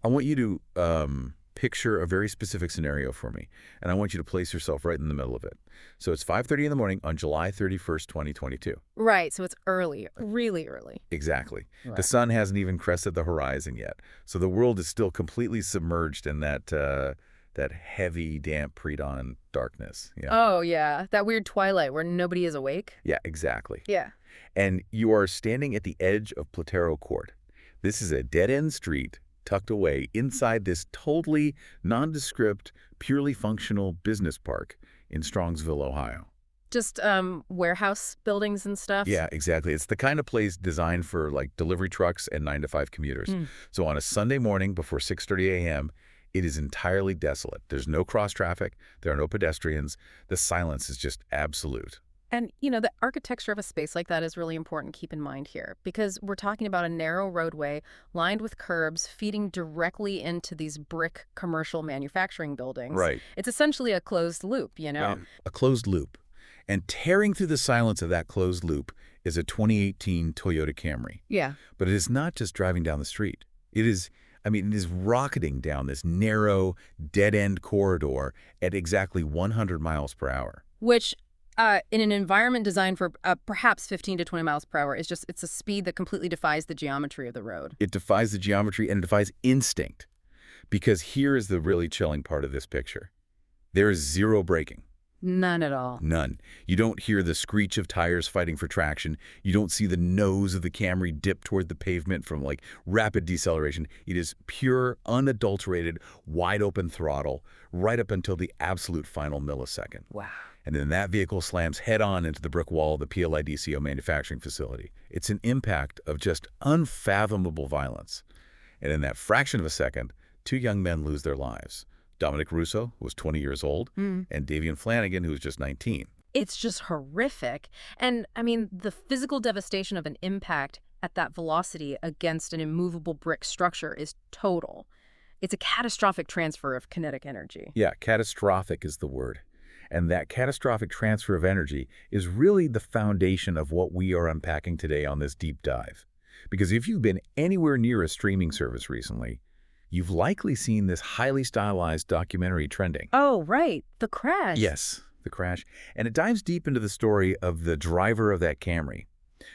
I want you to picture a very specific scenario for me, and I want you to place yourself right in the middle of it. So it's 5:30 in the morning on July 31st, 2022. Right, so it's early, really early. Exactly. The Right. sun hasn't even crested the horizon yet, so the world is still completely submerged in that heavy, damp pre-dawn darkness. Yeah. Oh, yeah, that weird twilight where nobody is awake. Yeah, exactly. Yeah. And you are standing at the edge of Platero Court. This is a dead-end street tucked away inside this totally nondescript, purely functional business park in Strongsville, Ohio. Just warehouse buildings and stuff. Yeah, exactly. It's the kind of place designed for like delivery trucks and 9-to-5 commuters. Hmm. So on a Sunday morning before 6:30 a.m., it is entirely desolate. There's no cross traffic. There are no pedestrians. The silence is just absolute. And, the architecture of a space like that is really important to keep in mind here, because we're talking about a narrow roadway lined with curbs feeding directly into these brick commercial manufacturing buildings. Right. It's essentially a closed loop. And a closed loop. And tearing through the silence of that closed loop is a 2018 Toyota Camry. Yeah. But it is not just driving down the street. It is rocketing down this narrow, dead-end corridor at exactly 100 miles per hour. Which, in an environment designed for perhaps 15 to 20 miles per hour, it's a speed that completely defies the geometry of the road. It defies the geometry and it defies instinct. Because here is the really chilling part of this picture. There is zero braking. None at all. None. You don't hear the screech of tires fighting for traction. You don't see the nose of the Camry dip toward the pavement from like rapid deceleration. It is pure, unadulterated, wide-open throttle right up until the absolute final millisecond. Wow. And then that vehicle slams head-on into the brick wall of the PLIDCO manufacturing facility. It's an impact of just unfathomable violence. And in that fraction of a second, two young men lose their lives. Dominic Russo, who was 20 years old, and Davian Flanagan, who was just 19. It's just horrific. And, the physical devastation of an impact at that velocity against an immovable brick structure is total. It's a catastrophic transfer of kinetic energy. Yeah, catastrophic is the word. And that catastrophic transfer of energy is really the foundation of what we are unpacking today on this deep dive. Because if you've been anywhere near a streaming service recently, you've likely seen this highly stylized documentary trending. Oh, right. The crash. Yes, the crash. And it dives deep into the story of the driver of that Camry,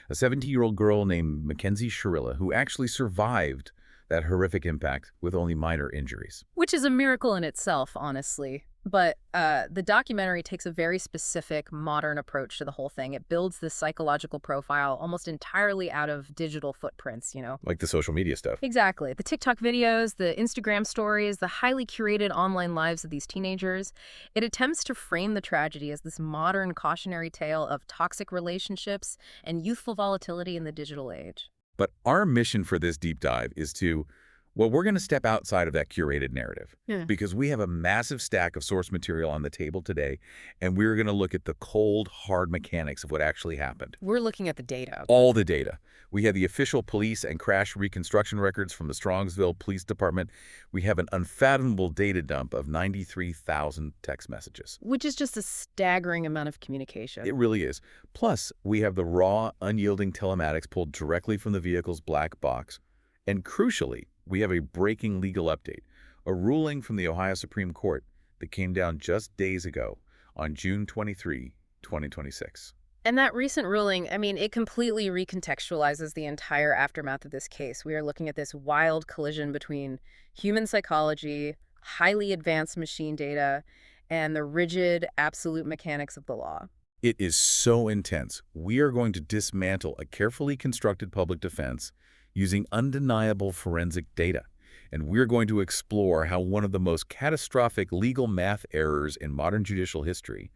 a 17-year-old girl named Mackenzie Shirilla, who actually survived that horrific impact with only minor injuries. Which is a miracle in itself, honestly. But the documentary takes a very specific, modern approach to the whole thing. It builds this psychological profile almost entirely out of digital footprints. Like the social media stuff. Exactly. The TikTok videos, the Instagram stories, the highly curated online lives of these teenagers. It attempts to frame the tragedy as this modern cautionary tale of toxic relationships and youthful volatility in the digital age. But our mission for this deep dive is we're going to step outside of that curated narrative because we have a massive stack of source material on the table today, and we're going to look at the cold, hard mechanics of what actually happened. We're looking at the data. All the data. We have the official police and crash reconstruction records from the Strongsville Police Department. We have an unfathomable data dump of 93,000 text messages. Which is just a staggering amount of communication. It really is. Plus, we have the raw, unyielding telematics pulled directly from the vehicle's black box. And crucially, we have a breaking legal update, a ruling from the Ohio Supreme Court that came down just days ago on June 23, 2026. And that recent ruling, it completely recontextualizes the entire aftermath of this case. We are looking at this wild collision between human psychology, highly advanced machine data, and the rigid, absolute mechanics of the law. It is so intense. We are going to dismantle a carefully constructed public defense using undeniable forensic data. And we're going to explore how one of the most catastrophic legal math errors in modern judicial history,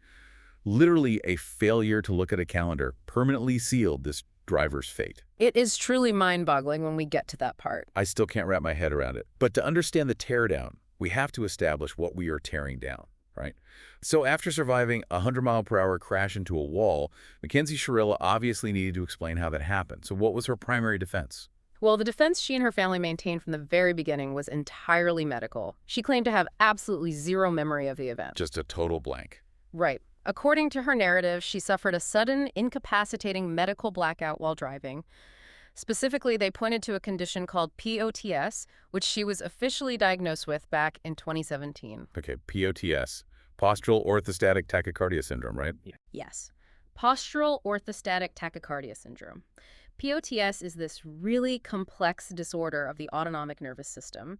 literally a failure to look at a calendar, permanently sealed this driver's fate. It is truly mind-boggling when we get to that part. I still can't wrap my head around it. But to understand the teardown, we have to establish what we are tearing down, right? So after surviving a 100-mile-per-hour crash into a wall, Mackenzie Shirilla obviously needed to explain how that happened. So what was her primary defense? Well, the defense she and her family maintained from the very beginning was entirely medical. She claimed to have absolutely zero memory of the event. Just a total blank. Right. According to her narrative, she suffered a sudden, incapacitating medical blackout while driving. Specifically, they pointed to a condition called POTS, which she was officially diagnosed with back in 2017. Okay, POTS, postural orthostatic tachycardia syndrome, right? Yeah. Yes. Postural orthostatic tachycardia syndrome. POTS is this really complex disorder of the autonomic nervous system.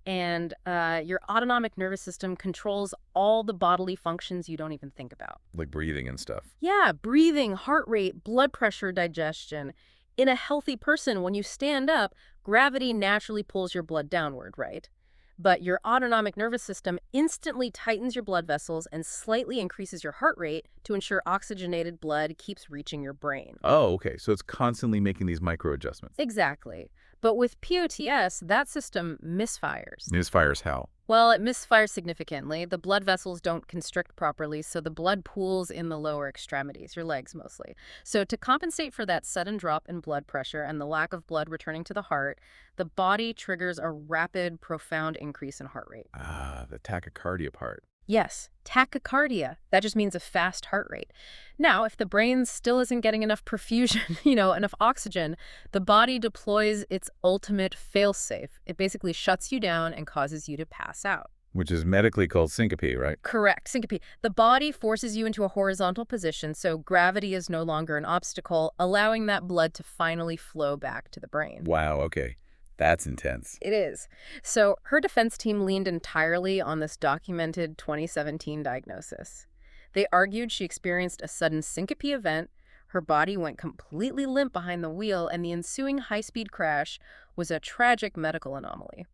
And your autonomic nervous system controls all the bodily functions you don't even think about. Like breathing and stuff. Yeah, breathing, heart rate, blood pressure, digestion. In a healthy person, when you stand up, gravity naturally pulls your blood downward, right? But your autonomic nervous system instantly tightens your blood vessels and slightly increases your heart rate to ensure oxygenated blood keeps reaching your brain. Oh, okay. So it's constantly making these micro adjustments. Exactly. But with POTS, that system misfires. Misfires how? Well, it misfires significantly. The blood vessels don't constrict properly, so the blood pools in the lower extremities, your legs mostly. So to compensate for that sudden drop in blood pressure and the lack of blood returning to the heart, the body triggers a rapid, profound increase in heart rate. Ah, the tachycardia part. Yes, tachycardia. That just means a fast heart rate. Now, if the brain still isn't getting enough perfusion, enough oxygen, the body deploys its ultimate fail-safe. It basically shuts you down and causes you to pass out. Which is medically called syncope, right? Correct, syncope. The body forces you into a horizontal position, so gravity is no longer an obstacle, allowing that blood to finally flow back to the brain. Wow, okay. That's intense. It is. So her defense team leaned entirely on this documented 2017 diagnosis. They argued she experienced a sudden syncope event, her body went completely limp behind the wheel, and the ensuing high-speed crash was a tragic medical anomaly,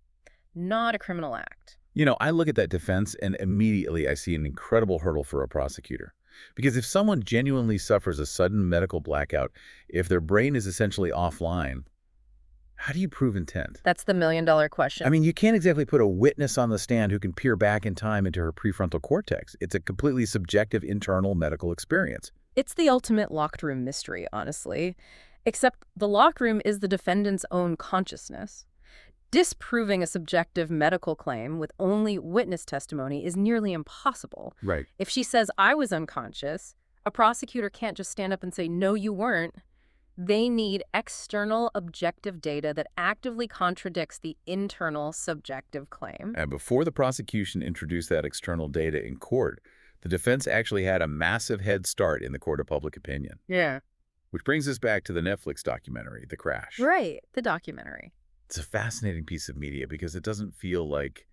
not a criminal act. I look at that defense and immediately I see an incredible hurdle for a prosecutor. Because if someone genuinely suffers a sudden medical blackout, if their brain is essentially offline, how do you prove intent? That's the million-dollar question. I mean, you can't exactly put a witness on the stand who can peer back in time into her prefrontal cortex. It's a completely subjective internal medical experience. It's the ultimate locked room mystery, honestly. Except the locked room is the defendant's own consciousness. Disproving a subjective medical claim with only witness testimony is nearly impossible. Right. If she says, I was unconscious, a prosecutor can't just stand up and say, no, you weren't. They need external objective data that actively contradicts the internal subjective claim. And before the prosecution introduced that external data in court, the defense actually had a massive head start in the court of public opinion. Yeah. Which brings us back to the Netflix documentary, The Crash. Right, the documentary. It's a fascinating piece of media because it doesn't feel like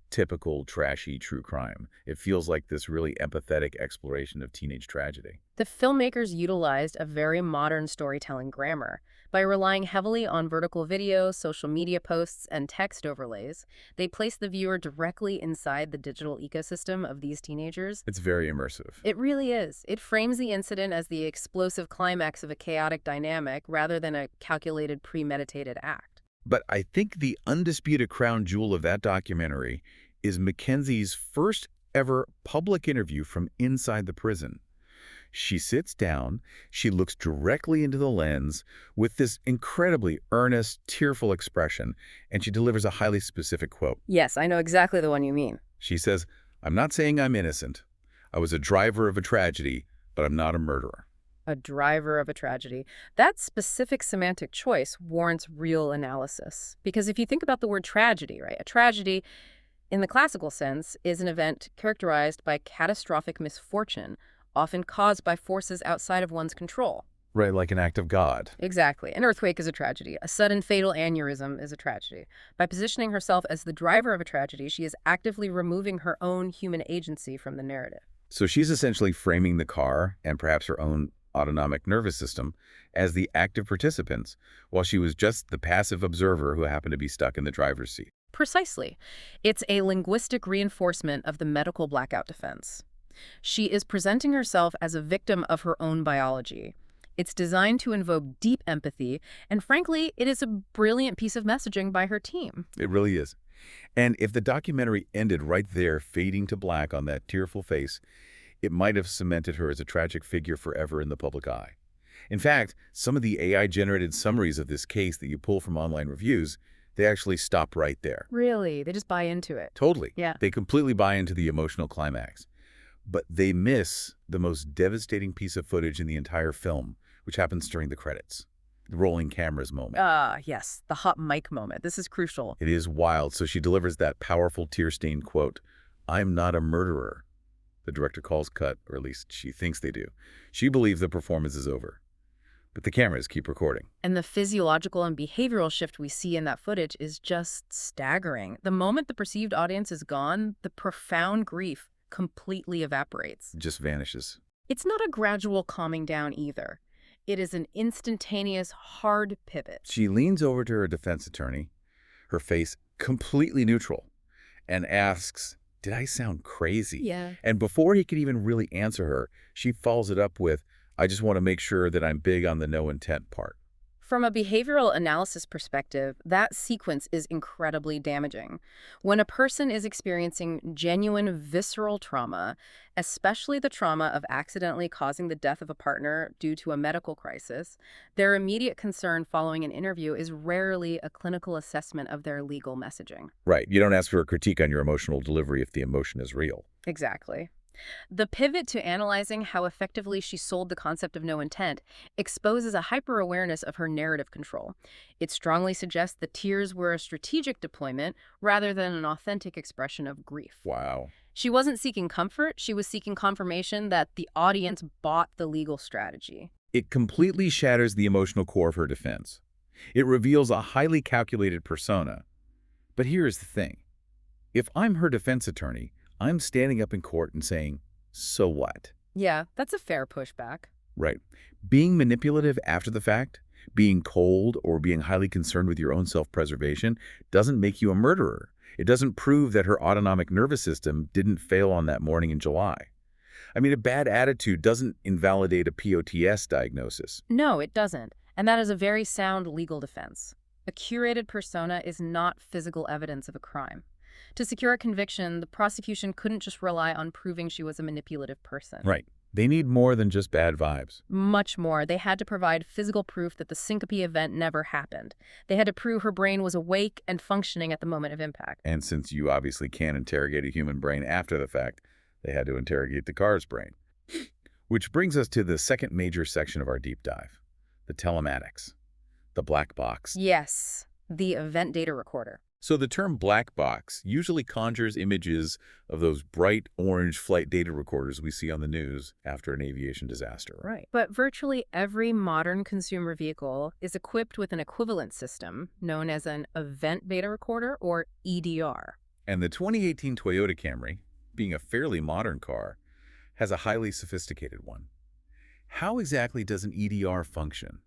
typical trashy true crime. It feels like this really empathetic exploration of teenage tragedy. The filmmakers utilized a very modern storytelling grammar. By relying heavily on vertical video, social media posts, and text overlays, they place the viewer directly inside the digital ecosystem of these teenagers. It's very immersive. It really is. It frames the incident as the explosive climax of a chaotic dynamic rather than a calculated, premeditated act. But I think the undisputed crown jewel of that documentary is Mackenzie's first ever public interview from inside the prison. She sits down, she looks directly into the lens with this incredibly earnest, tearful expression, and she delivers a highly specific quote. Yes, I know exactly the one you mean. She says, "I'm not saying I'm innocent. I was a driver of a tragedy, but I'm not a murderer." A driver of a tragedy. That specific semantic choice warrants real analysis. Because if you think about the word tragedy, right? A tragedy, in the classical sense, is an event characterized by catastrophic misfortune, often caused by forces outside of one's control. Right, like an act of God. Exactly. An earthquake is a tragedy. A sudden fatal aneurysm is a tragedy. By positioning herself as the driver of a tragedy, she is actively removing her own human agency from the narrative. So she's essentially framing the car, and perhaps her own autonomic nervous system, as the active participants, while she was just the passive observer who happened to be stuck in the driver's seat. Precisely. It's a linguistic reinforcement of the medical blackout defense. She is presenting herself as a victim of her own biology. It's designed to invoke deep empathy, and frankly, it is a brilliant piece of messaging by her team. It really is. And if the documentary ended right there, fading to black on that tearful face, it might have cemented her as a tragic figure forever in the public eye. In fact, some of the AI-generated summaries of this case that you pull from online reviews, they actually stop right there. Really? They just buy into it. Totally. Yeah. They completely buy into the emotional climax. But they miss the most devastating piece of footage in the entire film, which happens during the credits. The rolling cameras moment. Yes, the hot mic moment. This is crucial. It is wild. So she delivers that powerful tear-stained quote, "I'm not a murderer." The director calls cut, or at least she thinks they do. She believes the performance is over. But the cameras keep recording. And the physiological and behavioral shift we see in that footage is just staggering. The moment the perceived audience is gone, the profound grief completely evaporates. It just vanishes. It's not a gradual calming down either. It is an instantaneous, hard pivot. She leans over to her defense attorney, her face completely neutral, and asks, "Did I sound crazy?" Yeah. And before he could even really answer her, she follows it up with, "I just want to make sure that I'm big on the no intent part." From a behavioral analysis perspective, that sequence is incredibly damaging. When a person is experiencing genuine visceral trauma, especially the trauma of accidentally causing the death of a partner due to a medical crisis, their immediate concern following an interview is rarely a clinical assessment of their legal messaging. Right. You don't ask for a critique on your emotional delivery if the emotion is real. Exactly. The pivot to analyzing how effectively she sold the concept of no intent exposes a hyper-awareness of her narrative control. It strongly suggests the tears were a strategic deployment rather than an authentic expression of grief. Wow. She wasn't seeking comfort, she was seeking confirmation that the audience bought the legal strategy. It completely shatters the emotional core of her defense. It reveals a highly calculated persona. But here's the thing. If I'm her defense attorney, I'm standing up in court and saying, "So what?" Yeah, that's a fair pushback. Right. Being manipulative after the fact, being cold, or being highly concerned with your own self-preservation doesn't make you a murderer. It doesn't prove that her autonomic nervous system didn't fail on that morning in July. I mean, a bad attitude doesn't invalidate a POTS diagnosis. No, it doesn't. And that is a very sound legal defense. A curated persona is not physical evidence of a crime. To secure a conviction, the prosecution couldn't just rely on proving she was a manipulative person. Right. They need more than just bad vibes. Much more. They had to provide physical proof that the syncope event never happened. They had to prove her brain was awake and functioning at the moment of impact. And since you obviously can't interrogate a human brain after the fact, they had to interrogate the car's brain. Which brings us to the second major section of our deep dive, the telematics, the black box. Yes, the event data recorder. So the term black box usually conjures images of those bright orange flight data recorders we see on the news after an aviation disaster. Right. But virtually every modern consumer vehicle is equipped with an equivalent system known as an event data recorder, or EDR. And the 2018 Toyota Camry, being a fairly modern car, has a highly sophisticated one. How exactly does an EDR function?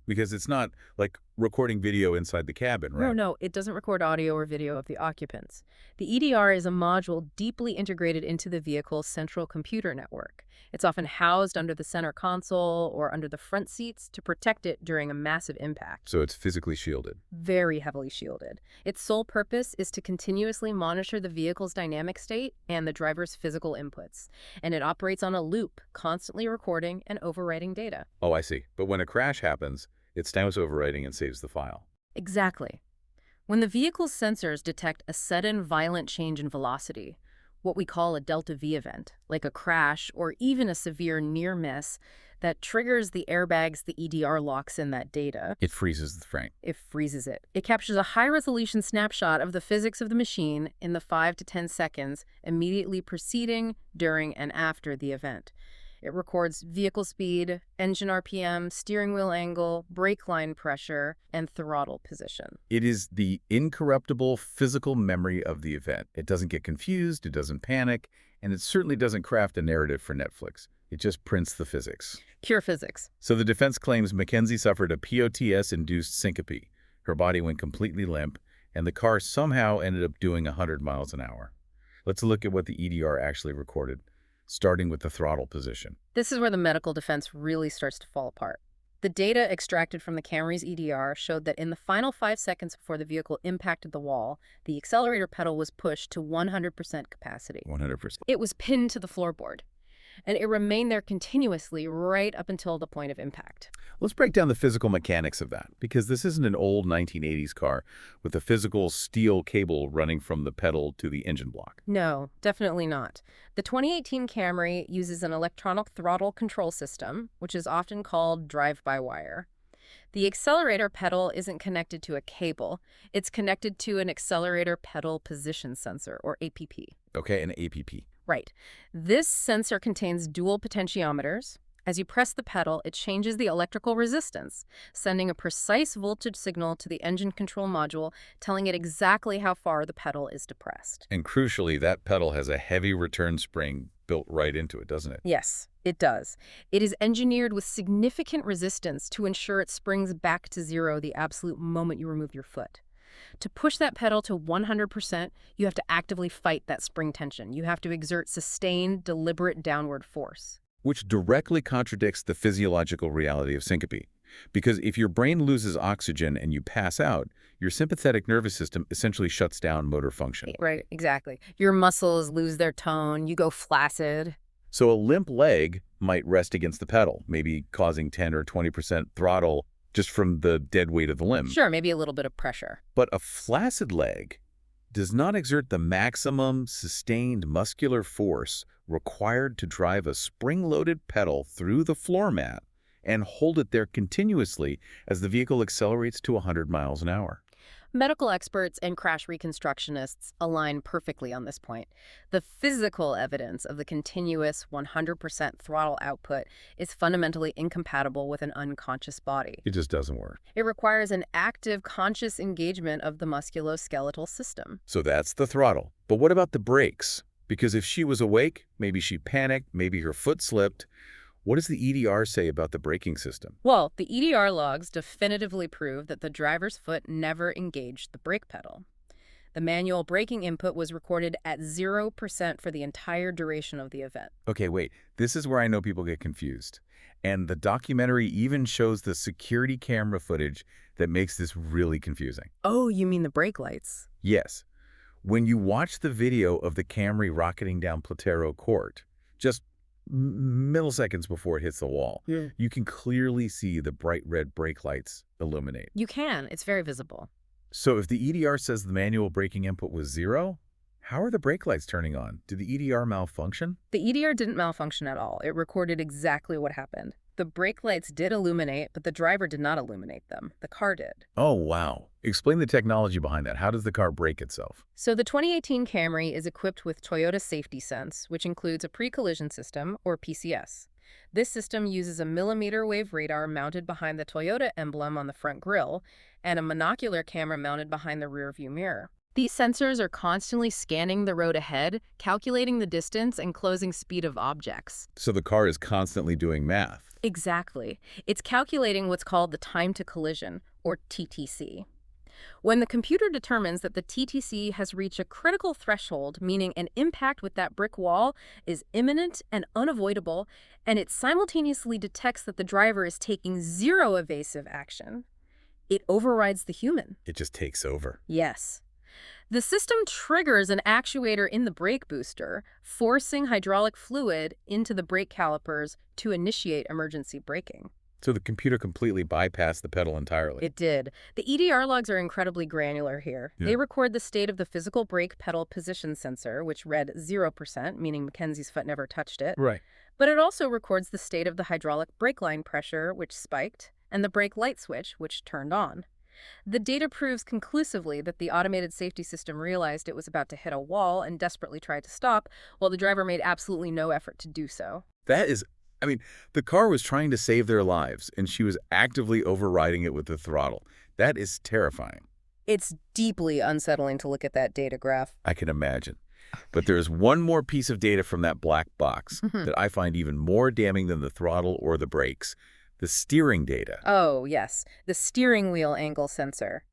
Because it's not like recording video inside the cabin, right? No, it doesn't record audio or video of the occupants. The EDR is a module deeply integrated into the vehicle's central computer network. It's often housed under the center console or under the front seats to protect it during a massive impact. So it's physically shielded. Very heavily shielded. Its sole purpose is to continuously monitor the vehicle's dynamic state and the driver's physical inputs. And it operates on a loop, constantly recording and overwriting data. Oh, I see. But when a crash happens, it stops overwriting and saves the file. Exactly. When the vehicle's sensors detect a sudden violent change in velocity, what we call a delta V event, like a crash or even a severe near miss, that triggers the airbags the EDR locks in that data. It freezes the frame. It freezes it. It captures a high-resolution snapshot of the physics of the machine in the 5 to 10 seconds immediately preceding, during, and after the event. It records vehicle speed, engine RPM, steering wheel angle, brake line pressure, and throttle position. It is the incorruptible physical memory of the event. It doesn't get confused, it doesn't panic, and it certainly doesn't craft a narrative for Netflix. It just prints the physics. Pure physics. So the defense claims Mackenzie suffered a POTS-induced syncope. Her body went completely limp, and the car somehow ended up doing 100 miles an hour. Let's look at what the EDR actually recorded, starting with the throttle position. This is where the medical defense really starts to fall apart. The data extracted from the Camry's EDR showed that in the final 5 seconds before the vehicle impacted the wall, the accelerator pedal was pushed to 100% capacity. 100%. It was pinned to the floorboard, and it remained there continuously right up until the point of impact. Let's break down the physical mechanics of that, because this isn't an old 1980s car with a physical steel cable running from the pedal to the engine block. No, definitely not. The 2018 Camry uses an electronic throttle control system, which is often called drive-by-wire. The accelerator pedal isn't connected to a cable. It's connected to an accelerator pedal position sensor, or APP. Okay, an APP. Right. This sensor contains dual potentiometers. As you press the pedal, it changes the electrical resistance, sending a precise voltage signal to the engine control module, telling it exactly how far the pedal is depressed. And crucially, that pedal has a heavy return spring built right into it, doesn't it? Yes, it does. It is engineered with significant resistance to ensure it springs back to zero the absolute moment you remove your foot. To push that pedal to 100%, you have to actively fight that spring tension. You have to exert sustained, deliberate downward force. Which directly contradicts the physiological reality of syncope. Because if your brain loses oxygen and you pass out, your sympathetic nervous system essentially shuts down motor function. Right, exactly. Your muscles lose their tone, you go flaccid. So a limp leg might rest against the pedal, maybe causing 10 or 20% throttle just from the dead weight of the limb. Sure, maybe a little bit of pressure. But a flaccid leg does not exert the maximum sustained muscular force required to drive a spring-loaded pedal through the floor mat and hold it there continuously as the vehicle accelerates to 100 miles an hour. Medical experts and crash reconstructionists align perfectly on this point. The physical evidence of the continuous 100% throttle output is fundamentally incompatible with an unconscious body. It just doesn't work. It requires an active, conscious engagement of the musculoskeletal system. So that's the throttle. But what about the brakes? Because if she was awake, maybe she panicked, maybe her foot slipped. What does the EDR say about the braking system? Well, the EDR logs definitively prove that the driver's foot never engaged the brake pedal. The manual braking input was recorded at 0% for the entire duration of the event. Okay, wait. This is where I know people get confused. And the documentary even shows the security camera footage that makes this really confusing. Oh, you mean the brake lights? Yes. When you watch the video of the Camry rocketing down Platero Court, just milliseconds before it hits the wall, you can clearly see the bright red brake lights illuminate. You can. It's very visible. So if the EDR says the manual braking input was 0, how are the brake lights turning on? Did the EDR malfunction? The EDR didn't malfunction at all. It recorded exactly what happened. The brake lights did illuminate, but the driver did not illuminate them. The car did. Oh, wow. Explain the technology behind that. How does the car brake itself? So the 2018 Camry is equipped with Toyota Safety Sense, which includes a pre-collision system, or PCS. This system uses a millimeter wave radar mounted behind the Toyota emblem on the front grille and a monocular camera mounted behind the rear view mirror. These sensors are constantly scanning the road ahead, calculating the distance and closing speed of objects. So the car is constantly doing math. Exactly. It's calculating what's called the time to collision, or TTC. When the computer determines that the TTC has reached a critical threshold, meaning an impact with that brick wall is imminent and unavoidable, and it simultaneously detects that the driver is taking zero evasive action, it overrides the human. It just takes over. Yes. The system triggers an actuator in the brake booster, forcing hydraulic fluid into the brake calipers to initiate emergency braking. So the computer completely bypassed the pedal entirely. It did. The EDR logs are incredibly granular here. Yeah. They record the state of the physical brake pedal position sensor, which read 0%, meaning Mackenzie's foot never touched it. Right. But it also records the state of the hydraulic brake line pressure, which spiked, and the brake light switch, which turned on. The data proves conclusively that the automated safety system realized it was about to hit a wall and desperately tried to stop, while the driver made absolutely no effort to do so. That is, the car was trying to save their lives, and she was actively overriding it with the throttle. That is terrifying. It's deeply unsettling to look at that data graph. I can imagine. But there's one more piece of data from that black box that I find even more damning than the throttle or the brakes. The steering data. Oh, yes, the steering wheel angle sensor.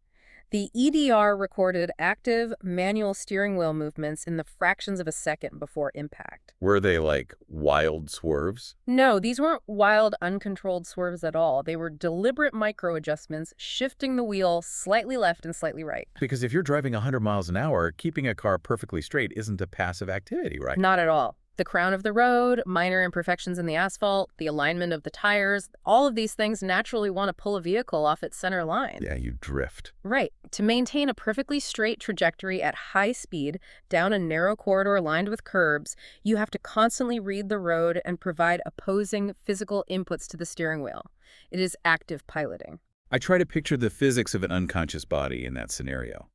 The EDR recorded active manual steering wheel movements in the fractions of a second before impact. Were they like wild swerves? No, these weren't wild, uncontrolled swerves at all. They were deliberate micro-adjustments, shifting the wheel slightly left and slightly right. Because if you're driving 100 miles an hour, keeping a car perfectly straight isn't a passive activity, right? Not at all. The crown of the road, minor imperfections in the asphalt, the alignment of the tires, all of these things naturally want to pull a vehicle off its center line. Yeah, you drift. Right. To maintain a perfectly straight trajectory at high speed down a narrow corridor lined with curbs, you have to constantly read the road and provide opposing physical inputs to the steering wheel. It is active piloting. I try to picture the physics of an unconscious body in that scenario.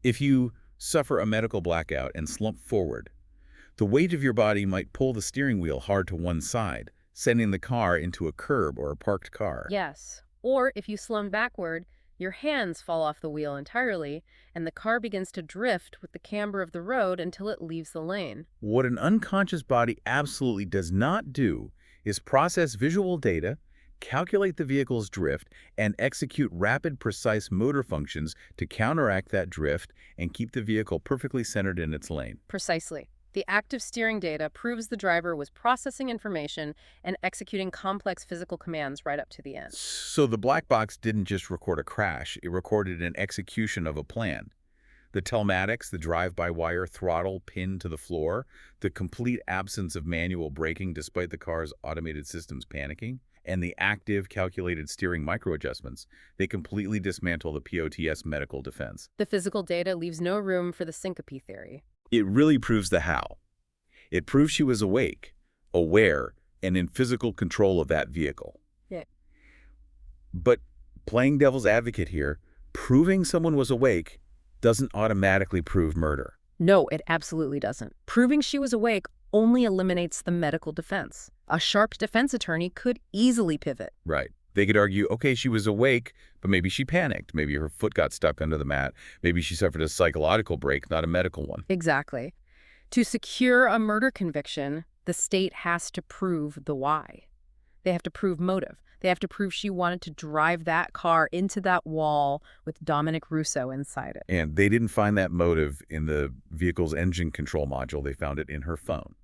If you suffer a medical blackout and slump forward, the weight of your body might pull the steering wheel hard to one side, sending the car into a curb or a parked car. Yes. Or if you slump backward, your hands fall off the wheel entirely, and the car begins to drift with the camber of the road until it leaves the lane. What an unconscious body absolutely does not do is process visual data, calculate the vehicle's drift, and execute rapid, precise motor functions to counteract that drift and keep the vehicle perfectly centered in its lane. Precisely. The active steering data proves the driver was processing information and executing complex physical commands right up to the end. So the black box didn't just record a crash, it recorded an execution of a plan. The telematics, the drive-by-wire throttle pinned to the floor, the complete absence of manual braking despite the car's automated systems panicking, and the active, calculated steering micro-adjustments, they completely dismantle the POTS medical defense. The physical data leaves no room for the syncope theory. It really proves the how. It proves she was awake, aware, and in physical control of that vehicle. Yeah. But playing devil's advocate here, proving someone was awake doesn't automatically prove murder. No, it absolutely doesn't. Proving she was awake only eliminates the medical defense. A sharp defense attorney could easily pivot. Right. They could argue, okay, she was awake, but maybe she panicked. Maybe her foot got stuck under the mat. Maybe she suffered a psychological break, not a medical one. Exactly. To secure a murder conviction, the state has to prove the why. They have to prove motive. They have to prove she wanted to drive that car into that wall with Dominic Russo inside it. And they didn't find that motive in the vehicle's engine control module. They found it in her phone.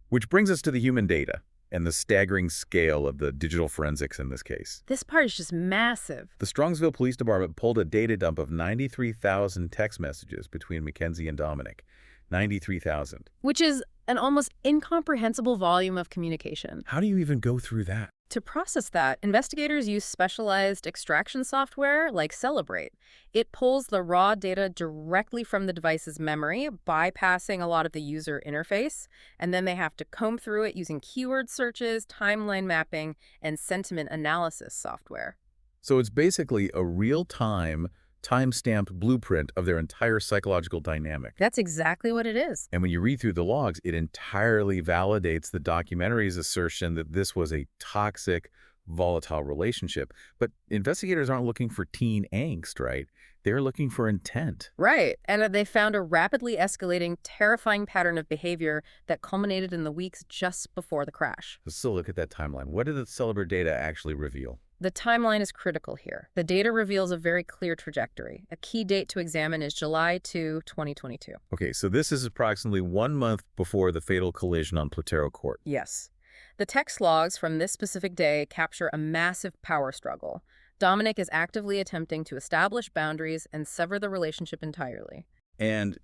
Which brings us to the human data and the staggering scale of the digital forensics in this case. This part is just massive. The Strongsville Police Department pulled a data dump of 93,000 text messages between Mackenzie and Dominic. 93,000. Which is an almost incomprehensible volume of communication. How do you even go through that? To process that, investigators use specialized extraction software like Celebrate. It pulls the raw data directly from the device's memory, bypassing a lot of the user interface, and then they have to comb through it using keyword searches, timeline mapping, and sentiment analysis software. So it's basically a real-time, time-stamped blueprint of their entire psychological dynamic. That's exactly what it is. And when you read through the logs, it entirely validates the documentary's assertion that this was a toxic, volatile relationship. But investigators aren't looking for teen angst, right? They're looking for intent. Right. And they found a rapidly escalating, terrifying pattern of behavior that culminated in the weeks just before the crash. Let's still look at that timeline. What did the Celebrate data actually reveal? The timeline is critical here. The data reveals a very clear trajectory. A key date to examine is July 2, 2022. Okay, so this is approximately 1 month before the fatal collision on Platero Court. Yes. The text logs from this specific day capture a massive power struggle. Dominic is actively attempting to establish boundaries and sever the relationship entirely. And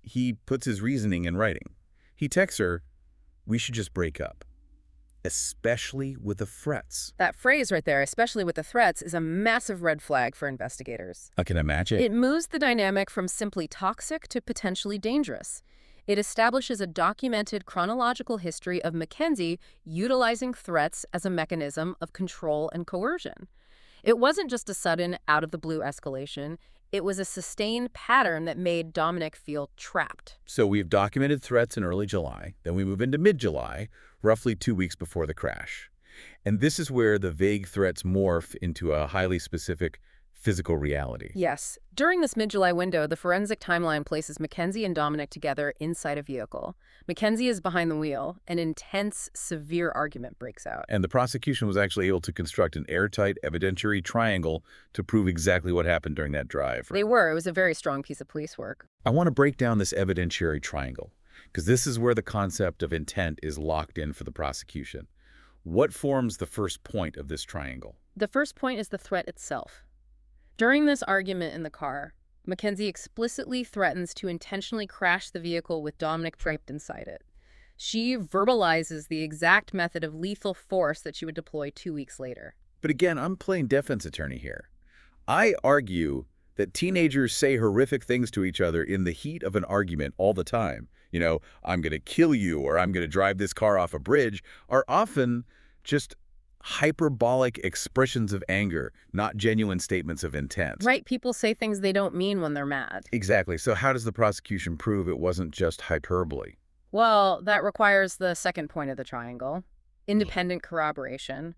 he puts his reasoning in writing. He texts her, "We should just break up." Especially with the threats. That phrase right there, especially with the threats, is a massive red flag for investigators. I can imagine. It moves the dynamic from simply toxic to potentially dangerous. It establishes a documented chronological history of Mackenzie utilizing threats as a mechanism of control and coercion. It wasn't just a sudden, out-of-the-blue escalation. It was a sustained pattern that made Dominic feel trapped. So we've documented threats in early July. Then we move into mid-July, roughly 2 weeks before the crash. And this is where the vague threats morph into a highly specific physical reality. Yes. During this mid-July window, the forensic timeline places Mackenzie and Dominic together inside a vehicle. Mackenzie is behind the wheel. An intense, severe argument breaks out. And the prosecution was actually able to construct an airtight evidentiary triangle to prove exactly what happened during that drive. They were. It was a very strong piece of police work. I want to break down this evidentiary triangle, because this is where the concept of intent is locked in for the prosecution. What forms the first point of this triangle? The first point is the threat itself. During this argument in the car, Mackenzie explicitly threatens to intentionally crash the vehicle with Dominic trapped inside it. She verbalizes the exact method of lethal force that she would deploy 2 weeks later. But again, I'm playing defense attorney here. I argue that teenagers say horrific things to each other in the heat of an argument all the time. You know, I'm going to kill you or I'm going to drive this car off a bridge are often just hyperbolic expressions of anger, not genuine statements of intent. Right, people say things they don't mean when they're mad. Exactly. So how does the prosecution prove it wasn't just hyperbole? Well, that requires the second point of the triangle, independent corroboration.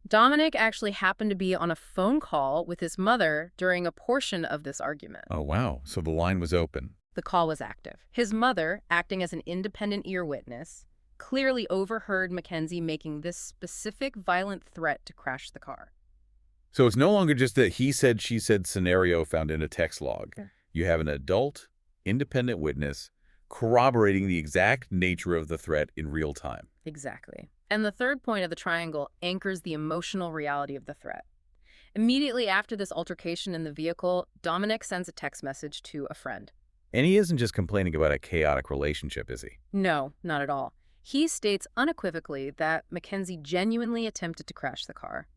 Dominic actually happened to be on a phone call with his mother during a portion of this argument. Oh, wow. So the line was open. The call was active. His mother, acting as an independent ear witness, clearly overheard Mackenzie making this specific violent threat to crash the car. So it's no longer just a he said, she said scenario found in a text log. Sure. You have an adult, independent witness corroborating the exact nature of the threat in real time. Exactly. And the third point of the triangle anchors the emotional reality of the threat. Immediately after this altercation in the vehicle, Dominic sends a text message to a friend. And he isn't just complaining about a chaotic relationship, is he? No, not at all. He states unequivocally that Mackenzie genuinely attempted to crash the car.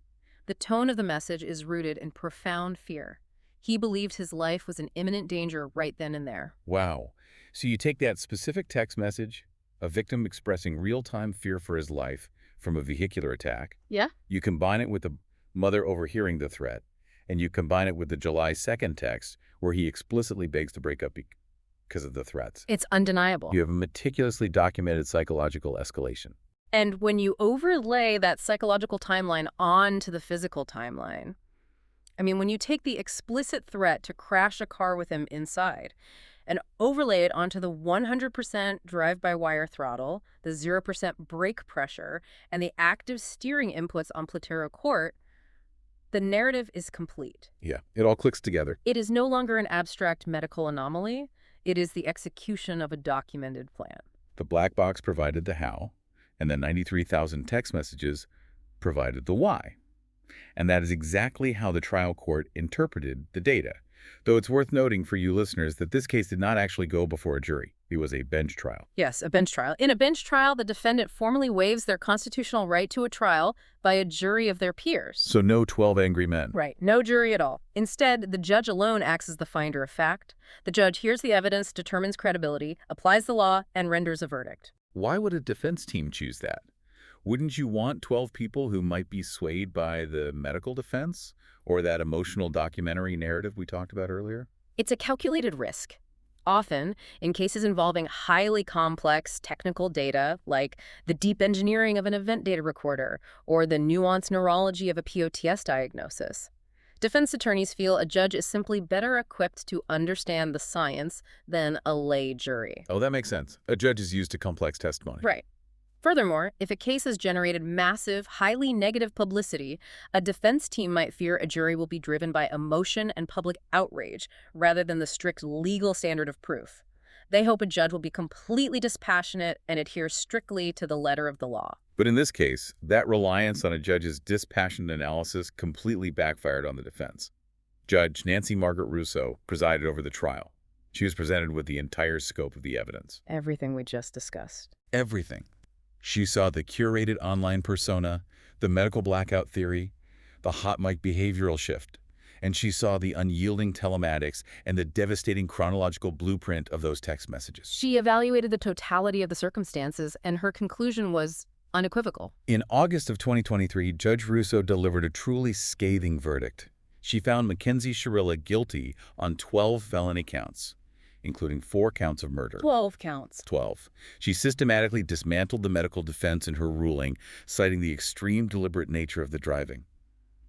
The tone of the message is rooted in profound fear. He believed his life was in imminent danger right then and there. Wow. So you take that specific text message, a victim expressing real-time fear for his life from a vehicular attack. Yeah? You combine it with the mother overhearing the threat, and you combine it with the July 2nd text where he explicitly begs to break up because of the threats. It's undeniable. You have a meticulously documented psychological escalation. And when you overlay that psychological timeline onto the physical timeline, when you take the explicit threat to crash a car with him inside and overlay it onto the 100% drive-by-wire throttle, the 0% brake pressure, and the active steering inputs on Platero Court, the narrative is complete. Yeah, it all clicks together. It is no longer an abstract medical anomaly. It is the execution of a documented plan. The black box provided the how, and the 93,000 text messages provided the why. And that is exactly how the trial court interpreted the data. Though it's worth noting for you listeners that this case did not actually go before a jury. It was a bench trial. Yes, a bench trial. In a bench trial, the defendant formally waives their constitutional right to a trial by a jury of their peers. So no 12 angry men. Right, no jury at all. Instead, the judge alone acts as the finder of fact. The judge hears the evidence, determines credibility, applies the law, and renders a verdict. Why would a defense team choose that? Wouldn't you want 12 people who might be swayed by the medical defense or that emotional documentary narrative we talked about earlier? It's a calculated risk. Often, in cases involving highly complex technical data, like the deep engineering of an event data recorder or the nuanced neurology of a POTS diagnosis, defense attorneys feel a judge is simply better equipped to understand the science than a lay jury. Oh, that makes sense. A judge is used to complex testimony. Right. Furthermore, if a case has generated massive, highly negative publicity, a defense team might fear a jury will be driven by emotion and public outrage rather than the strict legal standard of proof. They hope a judge will be completely dispassionate and adhere strictly to the letter of the law. But in this case, that reliance on a judge's dispassionate analysis completely backfired on the defense. Judge Nancy Margaret Russo presided over the trial. She was presented with the entire scope of the evidence. Everything we just discussed. Everything. She saw the curated online persona, the medical blackout theory, the hot mic behavioral shift, and she saw the unyielding telematics and the devastating chronological blueprint of those text messages. She evaluated the totality of the circumstances, and her conclusion was unequivocal. In August of 2023, Judge Russo delivered a truly scathing verdict. She found Mackenzie Shirilla guilty on 12 felony counts, including 4 counts of murder. 12 counts. 12. She systematically dismantled the medical defense in her ruling, citing the extreme deliberate nature of the driving.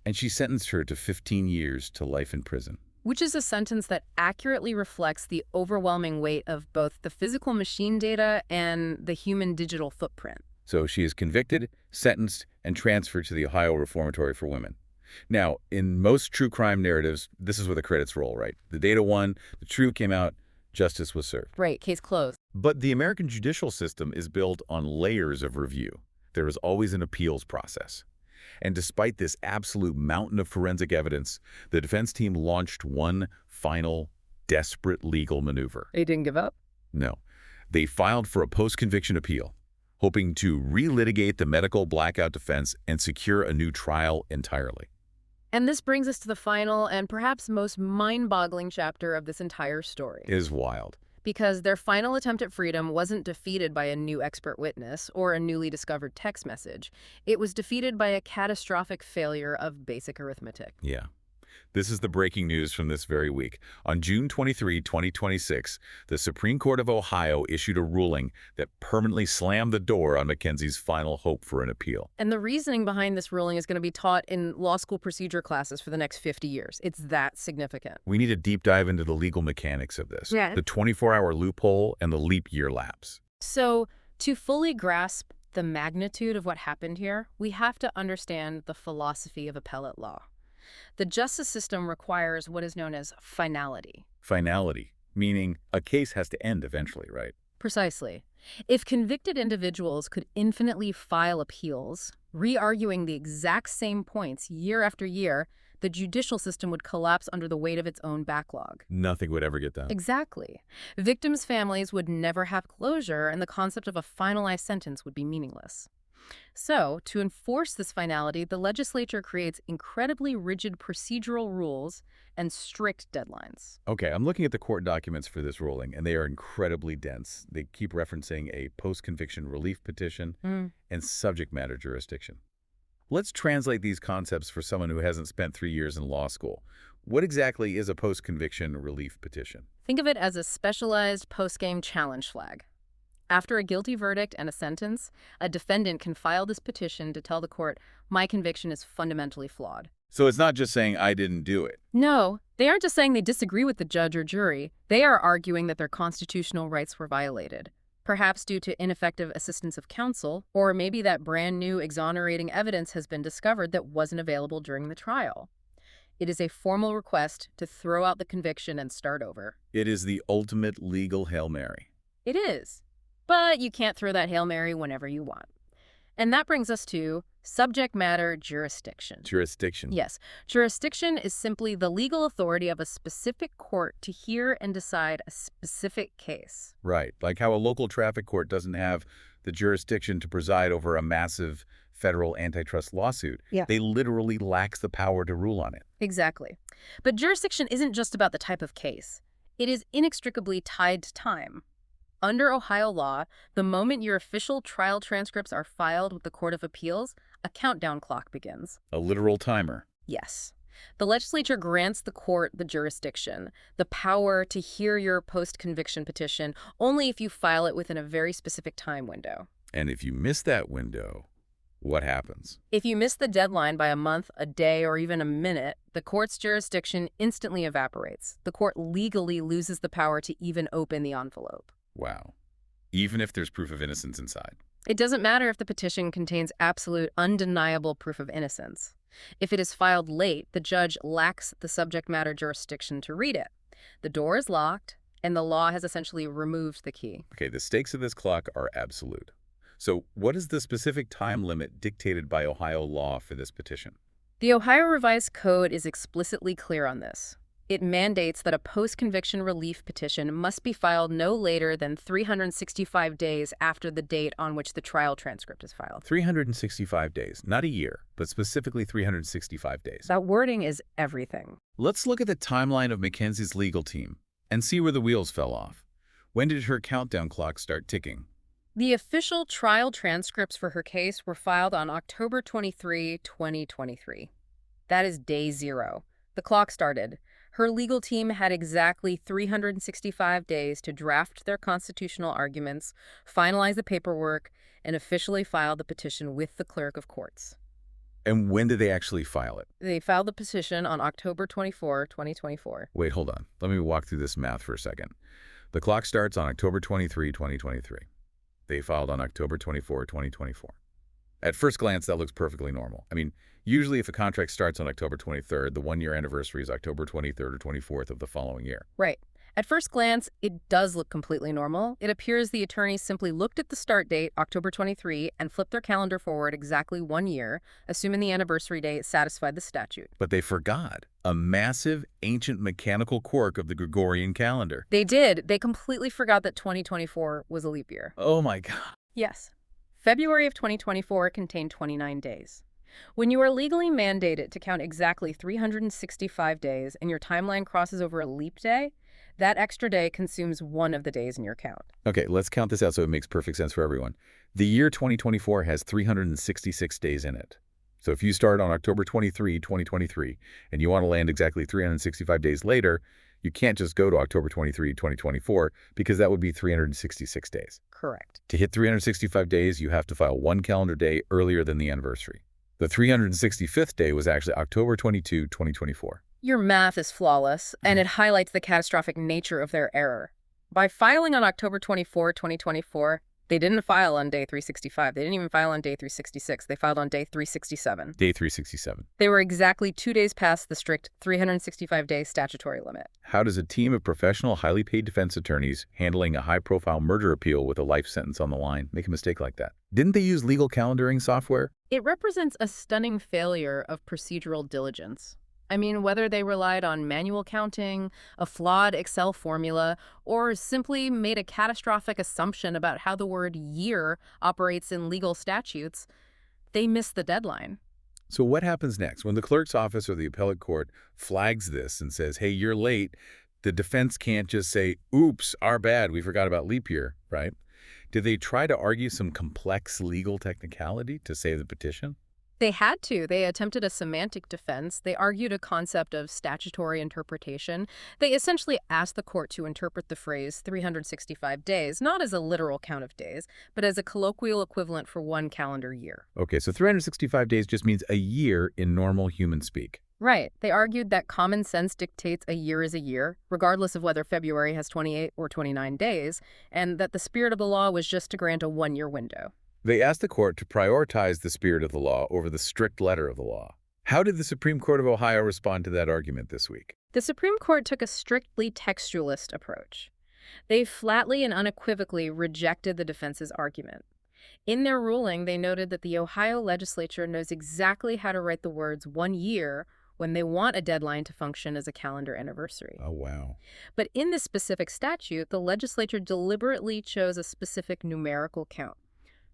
And she sentenced her to 15 years to life in prison. Which is a sentence that accurately reflects the overwhelming weight of both the physical machine data and the human digital footprint. So she is convicted, sentenced, and transferred to the Ohio Reformatory for Women. Now, in most true crime narratives, this is where the credits roll, right? The data won, the truth came out, justice was served. Right, case closed. But the American judicial system is built on layers of review. There is always an appeals process. And despite this absolute mountain of forensic evidence, the defense team launched one final, desperate legal maneuver. They didn't give up? No. They filed for a post-conviction appeal, hoping to relitigate the medical blackout defense and secure a new trial entirely. And this brings us to the final and perhaps most mind-boggling chapter of this entire story. It is wild. because their final attempt at freedom wasn't defeated by a new expert witness or a newly discovered text message. It was defeated by a catastrophic failure of basic arithmetic. Yeah. This is the breaking news from this very week. On June 23, 2026, the Supreme Court of Ohio issued a ruling that permanently slammed the door on Mackenzie's final hope for an appeal. And the reasoning behind this ruling is going to be taught in law school procedure classes for the next 50 years. It's that significant. We need a deep dive into the legal mechanics of this. Yeah. The 24-hour loophole and the leap year lapse. So, to fully grasp the magnitude of what happened here, we have to understand the philosophy of appellate law. The justice system requires what is known as finality. Finality, meaning a case has to end eventually, right? Precisely. If convicted individuals could infinitely file appeals, re-arguing the exact same points year after year, the judicial system would collapse under the weight of its own backlog. Nothing would ever get done. Exactly. Victims' families would never have closure, and the concept of a finalized sentence would be meaningless. So, to enforce this finality, the legislature creates incredibly rigid procedural rules and strict deadlines. Okay, I'm looking at the court documents for this ruling, and they are incredibly dense. They keep referencing a post-conviction relief petition and subject matter jurisdiction. Let's translate these concepts for someone who hasn't spent 3 years in law school. What exactly is a post-conviction relief petition? Think of it as a specialized post-game challenge flag. After a guilty verdict and a sentence, a defendant can file this petition to tell the court, my conviction is fundamentally flawed. So it's not just saying I didn't do it. No, they aren't just saying they disagree with the judge or jury. They are arguing that their constitutional rights were violated, perhaps due to ineffective assistance of counsel, or maybe that brand new exonerating evidence has been discovered that wasn't available during the trial. It is a formal request to throw out the conviction and start over. It is the ultimate legal Hail Mary. It is. But you can't throw that Hail Mary whenever you want. And that brings us to subject matter jurisdiction. Jurisdiction. Yes. Jurisdiction is simply the legal authority of a specific court to hear and decide a specific case. Right, like how a local traffic court doesn't have the jurisdiction to preside over a massive federal antitrust lawsuit. Yeah. They literally lack the power to rule on it. Exactly. But jurisdiction isn't just about the type of case. It is inextricably tied to time. Under Ohio law, the moment your official trial transcripts are filed with the Court of Appeals, a countdown clock begins. A literal timer. Yes. The legislature grants the court the jurisdiction, the power to hear your post-conviction petition only if you file it within a very specific time window. And if you miss that window, what happens? If you miss the deadline by a month, a day, or even a minute, the court's jurisdiction instantly evaporates. The court legally loses the power to even open the envelope. Wow. Even if there's proof of innocence inside. It doesn't matter if the petition contains absolute, undeniable proof of innocence. If it is filed late, the judge lacks the subject matter jurisdiction to read it. The door is locked, and the law has essentially removed the key. Okay, the stakes of this clock are absolute. So what is the specific time limit dictated by Ohio law for this petition? The Ohio Revised Code is explicitly clear on this. It mandates that a post-conviction relief petition must be filed no later than 365 days after the date on which the trial transcript is filed. 365 days, not a year, but specifically 365 days. That wording is everything. Let's look at the timeline of Mackenzie's legal team and see where the wheels fell off. When did her countdown clock start ticking? The official trial transcripts for her case were filed on October 23, 2023. That is day zero. The clock started. Her legal team had exactly 365 days to draft their constitutional arguments, finalize the paperwork, and officially file the petition with the clerk of courts. And when did they actually file it? They filed the petition on October 24, 2024. Wait, hold on. Let me walk through this math for a second. The clock starts on October 23, 2023. They filed on October 24, 2024. At first glance, that looks perfectly normal. I mean, usually if a contract starts on October 23rd, the one-year anniversary is October 23rd or 24th of the following year. Right. At first glance, it does look completely normal. It appears the attorneys simply looked at the start date, October 23, and flipped their calendar forward exactly 1 year, assuming the anniversary date satisfied the statute. But they forgot a massive, ancient mechanical quirk of the Gregorian calendar. They did. They completely forgot that 2024 was a leap year. Oh my God. Yes. February of 2024 contained 29 days. When you are legally mandated to count exactly 365 days and your timeline crosses over a leap day, That extra day consumes one of the days in your count. Okay, let's count this out so it makes perfect sense for everyone. The year 2024 has 366 days in it. So if you start on October 23, 2023, and you want to land exactly 365 days later, you can't just go to October 23, 2024, because that would be 366 days. Correct. To hit 365 days, you have to file one calendar day earlier than the anniversary. The 365th day was actually October 22, 2024. Your math is flawless, and it highlights the catastrophic nature of their error. By filing on October 24, 2024, they didn't file on day 365. They didn't even file on day 366. They filed on day 367. Day 367. They were exactly 2 days past the strict 365-day statutory limit. How does a team of professional, highly paid defense attorneys handling a high-profile murder appeal with a life sentence on the line make a mistake like that? Didn't they use legal calendaring software? It represents a stunning failure of procedural diligence. I mean, whether they relied on manual counting, a flawed Excel formula, or simply made a catastrophic assumption about how the word year operates in legal statutes, they missed the deadline. So what happens next? When the clerk's office or the appellate court flags this and says, hey, you're late, the defense can't just say, oops, our bad, we forgot about leap year, right? Did they try to argue some complex legal technicality to save the petition? They had to. They attempted a semantic defense. They argued a concept of statutory interpretation. They essentially asked the court to interpret the phrase 365 days, not as a literal count of days, but as a colloquial equivalent for one calendar year. Okay, so 365 days just means a year in normal human speak. Right. They argued that common sense dictates a year is a year, regardless of whether February has 28 or 29 days, and that the spirit of the law was just to grant a one-year window. They asked the court to prioritize the spirit of the law over the strict letter of the law. How did the Supreme Court of Ohio respond to that argument this week? The Supreme Court took a strictly textualist approach. They flatly and unequivocally rejected the defense's argument. In their ruling, they noted that the Ohio legislature knows exactly how to write the words 1 year when they want a deadline to function as a calendar anniversary. Oh, wow. But in this specific statute, the legislature deliberately chose a specific numerical count.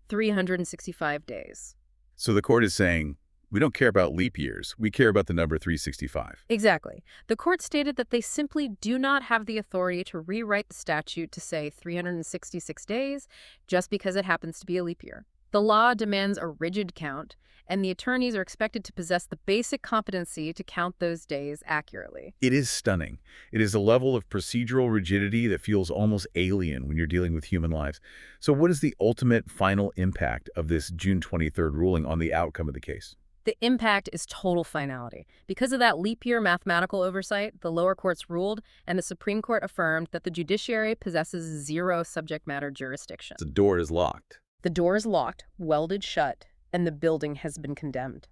365 days. So the court is saying, we don't care about leap years. We care about the number 365. Exactly. The court stated that they simply do not have the authority to rewrite the statute to say 366 days just because it happens to be a leap year. The law demands a rigid count, and the attorneys are expected to possess the basic competency to count those days accurately. It is stunning. It is a level of procedural rigidity that feels almost alien when you're dealing with human lives. So what is the ultimate final impact of this June 23rd ruling on the outcome of the case? The impact is total finality. Because of that leap year mathematical oversight, the lower courts ruled, and the Supreme Court affirmed that the judiciary possesses zero subject matter jurisdiction. The door is locked. The door is locked, welded shut, and the building has been condemned.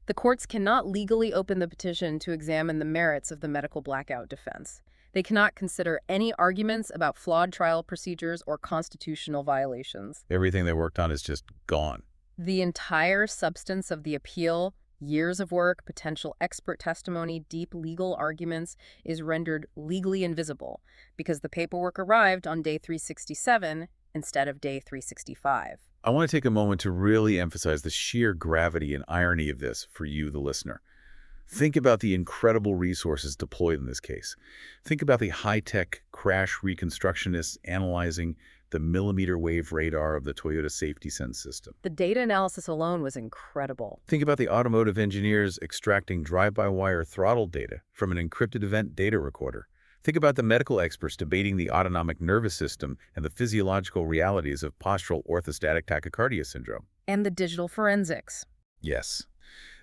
The courts cannot legally open the petition to examine the merits of the medical blackout defense. They cannot consider any arguments about flawed trial procedures or constitutional violations. Everything they worked on is just gone. The entire substance of the appeal, years of work, potential expert testimony, deep legal arguments, is rendered legally invisible because the paperwork arrived on day 367 instead of day 365. I want to take a moment to really emphasize the sheer gravity and irony of this for you, the listener. Think about the incredible resources deployed in this case. Think about the high-tech crash reconstructionists analyzing the millimeter wave radar of the Toyota Safety Sense system. The data analysis alone was incredible. Think about the automotive engineers extracting drive-by-wire throttle data from an encrypted event data recorder. Think about the medical experts debating the autonomic nervous system and the physiological realities of postural orthostatic tachycardia syndrome. And the digital forensics. Yes.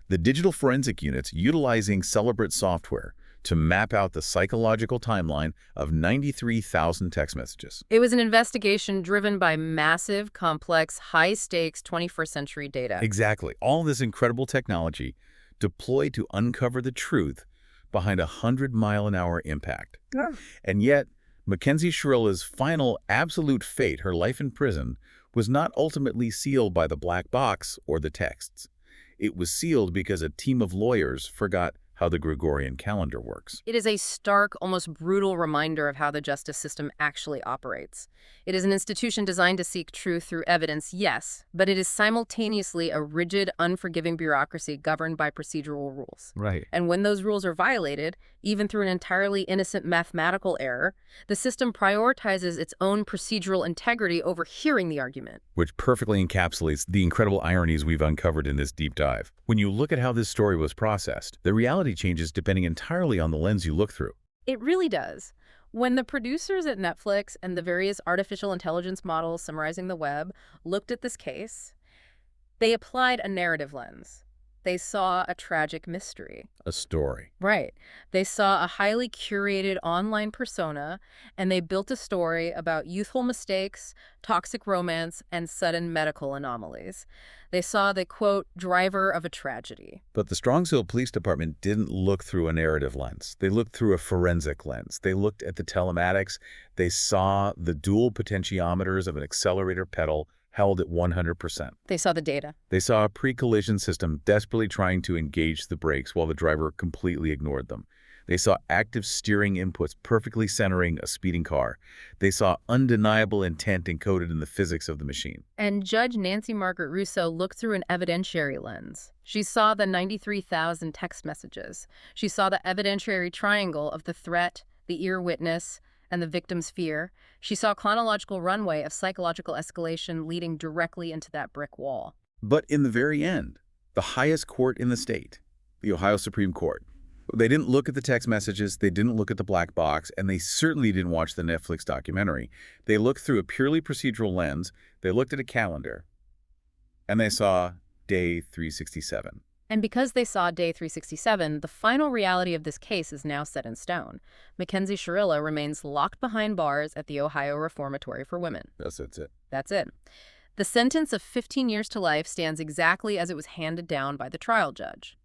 The digital forensic units utilizing Celebrate software to map out the psychological timeline of 93,000 text messages. It was an investigation driven by massive, complex, high-stakes 21st century data. Exactly. All this incredible technology deployed to uncover the truth behind a 100-mile-an-hour impact. Yeah. And yet, Mackenzie Shirilla's final absolute fate, her life in prison, was not ultimately sealed by the black box or the texts. It was sealed because a team of lawyers forgot how the Gregorian calendar works. It is a stark, almost brutal reminder of how the justice system actually operates. It is an institution designed to seek truth through evidence, yes, but it is simultaneously a rigid, unforgiving bureaucracy governed by procedural rules. Right. And when those rules are violated, even through an entirely innocent mathematical error, the system prioritizes its own procedural integrity over hearing the argument. Which perfectly encapsulates the incredible ironies we've uncovered in this deep dive. When you look at how this story was processed, the reality changes depending entirely on the lens you look through. It really does. When the producers at Netflix and the various artificial intelligence models summarizing the web looked at this case, they applied a narrative lens. They saw a tragic mystery. A story. Right. They saw a highly curated online persona, and they built a story about youthful mistakes, toxic romance, and sudden medical anomalies. They saw the, quote, driver of a tragedy. But the Strongsville Police Department didn't look through a narrative lens. They looked through a forensic lens. They looked at the telematics. They saw the dual potentiometers of an accelerator pedal held at 100%. They saw the data. They saw a pre-collision system desperately trying to engage the brakes while the driver completely ignored them. They saw active steering inputs perfectly centering a speeding car. They saw undeniable intent encoded in the physics of the machine. And Judge Nancy Margaret Russo looked through an evidentiary lens. She saw the 93,000 text messages. She saw the evidentiary triangle of the threat, the ear witness, and the victim's fear. She saw a chronological runway of psychological escalation leading directly into that brick wall. But in the very end, the highest court in the state, the Ohio Supreme Court, they didn't look at the text messages, they didn't look at the black box, and they certainly didn't watch the Netflix documentary. They looked through a purely procedural lens, they looked at a calendar, and they saw day 367. And because they saw day 367, the final reality of this case is now set in stone. Mackenzie Shirilla remains locked behind bars at the Ohio Reformatory for Women. That's it. That's it. The sentence of 15 years to life stands exactly as it was handed down by the trial judge.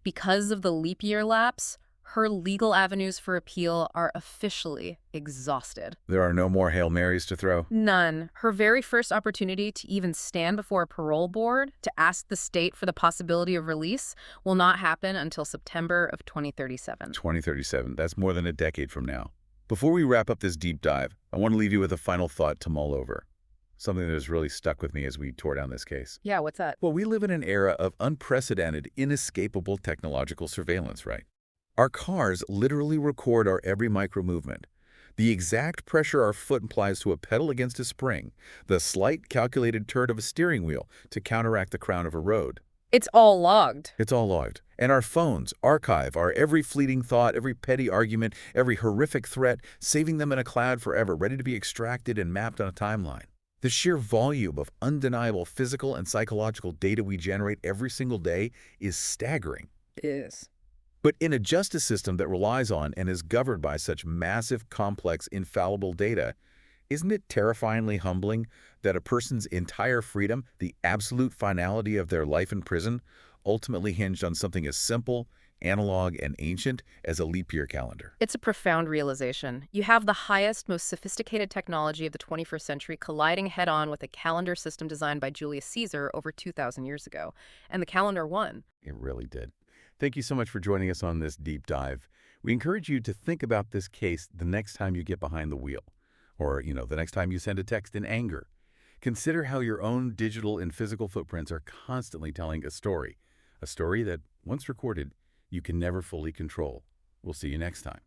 Because of the leap year lapse, her legal avenues for appeal are officially exhausted. There are no more Hail Marys to throw. None. Her very first opportunity to even stand before a parole board to ask the state for the possibility of release will not happen until September of 2037. 2037. That's more than a decade from now. Before we wrap up this deep dive, I want to leave you with a final thought to mull over. Something that has really stuck with me as we tore down this case. Yeah, what's that? Well, we live in an era of unprecedented, inescapable technological surveillance, right? Our cars literally record our every micro-movement. The exact pressure our foot applies to a pedal against a spring, the slight calculated turn of a steering wheel to counteract the crown of a road. It's all logged. It's all logged. And our phones archive our every fleeting thought, every petty argument, every horrific threat, saving them in a cloud forever, ready to be extracted and mapped on a timeline. The sheer volume of undeniable physical and psychological data we generate every single day is staggering. It is. But in a justice system that relies on and is governed by such massive, complex, infallible data, isn't it terrifyingly humbling that a person's entire freedom, the absolute finality of their life in prison, ultimately hinged on something as simple, analog, and ancient as a leap year calendar? It's a profound realization. You have the highest, most sophisticated technology of the 21st century colliding head-on with a calendar system designed by Julius Caesar over 2,000 years ago. And the calendar won. It really did. Thank you so much for joining us on this deep dive. We encourage you to think about this case the next time you get behind the wheel, or, the next time you send a text in anger. Consider how your own digital and physical footprints are constantly telling a story that, once recorded, you can never fully control. We'll see you next time.